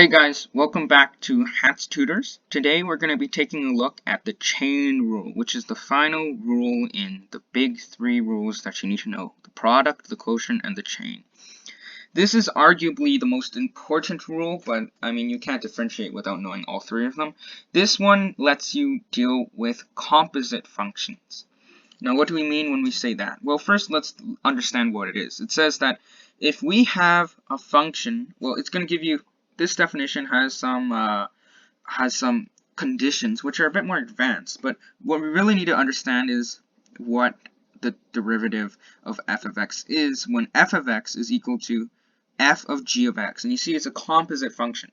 Hey guys, welcome back to Hat's Tutors. Today we're going to be taking a look at the chain rule, which is the final rule in the big three rules that you need to know: the product, the quotient, and the chain. This is arguably the most important rule, but I mean you can't differentiate without knowing all three of them. This one lets you deal with composite functions. Now what do we mean when we say that? Well, first let's understand what it is. It says that if we have a function, well, it's going to give you, this definition has some conditions which are a bit more advanced, but what we really need to understand is what the derivative of f of x is when f of x is equal to f of g of x. And you see it's a composite function.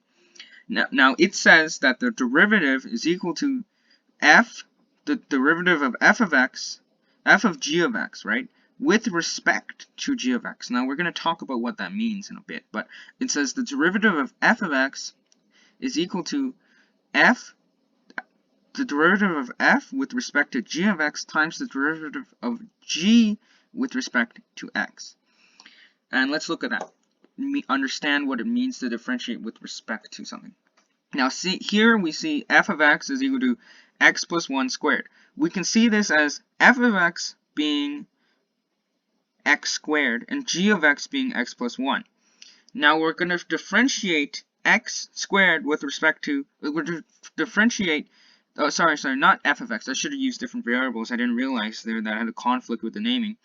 Now it says that the derivative is equal to the derivative of f of x, f of g of x, right, with respect to g of x. Now we're going to talk about what that means in a bit, but it says the derivative of f of x is equal to the derivative of f with respect to g of x times the derivative of g with respect to x. And let's look at that. Understand what it means to differentiate with respect to something. Now see, here we see f of x is equal to x plus 1 squared. We can see this as f of x being x squared and g of x being x plus 1. Now we're going to differentiate x squared with respect to, differentiate, oh sorry, not f of x, I should have used different variables, I didn't realize there that I had a conflict with the naming.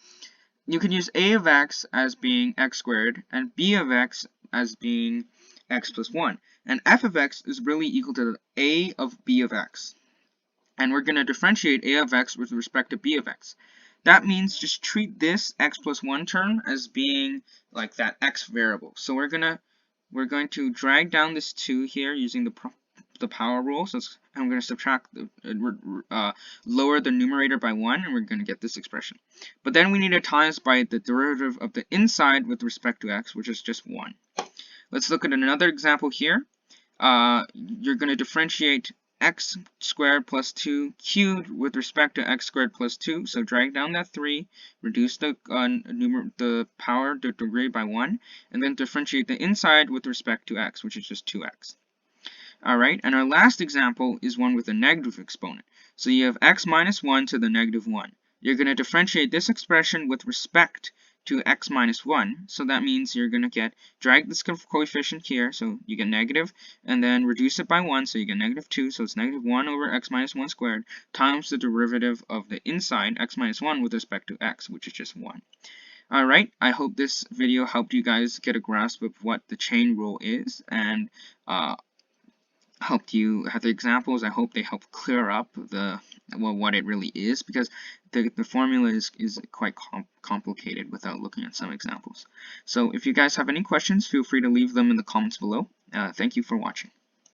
You can use a of x as being x squared and b of x as being x plus 1. And f of x is really equal to a of b of x. And we're going to differentiate a of x with respect to b of x. That means just treat this x plus 1 term as being like that x variable. So we're going to drag down this 2 here using the power rule. So I'm going to subtract, lower the numerator by 1, and we're going to get this expression. But then we need to times by the derivative of the inside with respect to x, which is just 1. Let's look at another example here. You're going to differentiate x squared plus 2 cubed with respect to x squared plus 2. So drag down that 3, reduce the power, the degree by 1, and then differentiate the inside with respect to x, which is just 2x. Alright, and our last example is one with a negative exponent. So you have x minus 1 to the negative 1. You're going to differentiate this expression with respect to x minus 1. So that means you're going to drag this coefficient here, so you get negative, and then reduce it by 1, so you get negative 2. So it's negative 1 over x minus 1 squared times the derivative of the inside, x minus 1, with respect to x, which is just 1. Alright, I hope this video helped you guys get a grasp of what the chain rule is, and helped you have the examples. I hope they help clear up what it really is, because the formula is quite complicated without looking at some examples. So if you guys have any questions, feel free to leave them in the comments below. Thank you for watching.